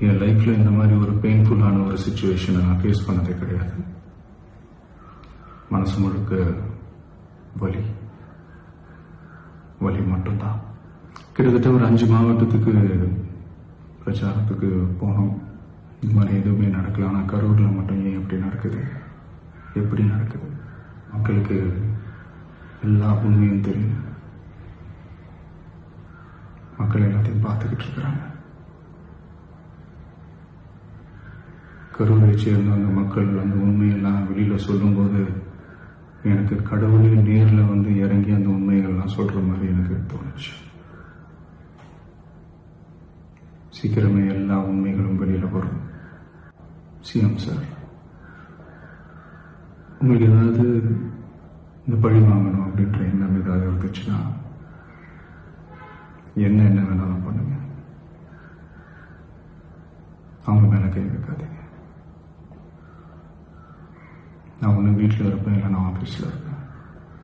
என் லைஃப்பில் இந்த மாதிரி ஒரு பெயின்ஃபுல்லான ஒரு சுச்சுவேஷனை நான் ஃபேஸ் பண்ணதே கிடையாது. மனசு முழுக்க வலி வலி மட்டும்தான். கிட்டத்தட்ட ஒரு 5 மாவட்டத்துக்கு பிரச்சாரத்துக்கு போனோம். இந்த மாதிரி எதுவுமே நடக்கல. ஆனால் கரூரில் மட்டும் ஏன் எப்படி நடக்குது, எப்படி நடக்குது? மக்களுக்கு எல்லா உண்மையும் தெரியும். மக்கள் எல்லாத்தையும் பார்த்துக்கிட்டு இருக்கிறாங்க. கரூரை சேர்ந்த அந்த மக்கள் அந்த உண்மையெல்லாம் வெளியில் சொல்லும்போது எனக்கு கடவுளே நேரில் வந்து இறங்கி அந்த உண்மைகள்லாம் சொல்கிற மாதிரி எனக்கு தோணுச்சு. சீக்கிரமே எல்லா உண்மைகளும் வெளியில் வரும். சிஎம் சார், உங்களுக்கு ஏதாவது இந்த பழி வாங்கணும் அப்படின்ற எண்ணம் ஏதாவது இருந்துச்சுன்னா என்ன வேணாலும் பண்ணுங்க. அவங்க மேலே கை வைக்காதீங்க. நான் ஒன்று வீட்டில் இருப்பேன், இல்லை நான் ஆஃபீஸில் இருப்பேன்.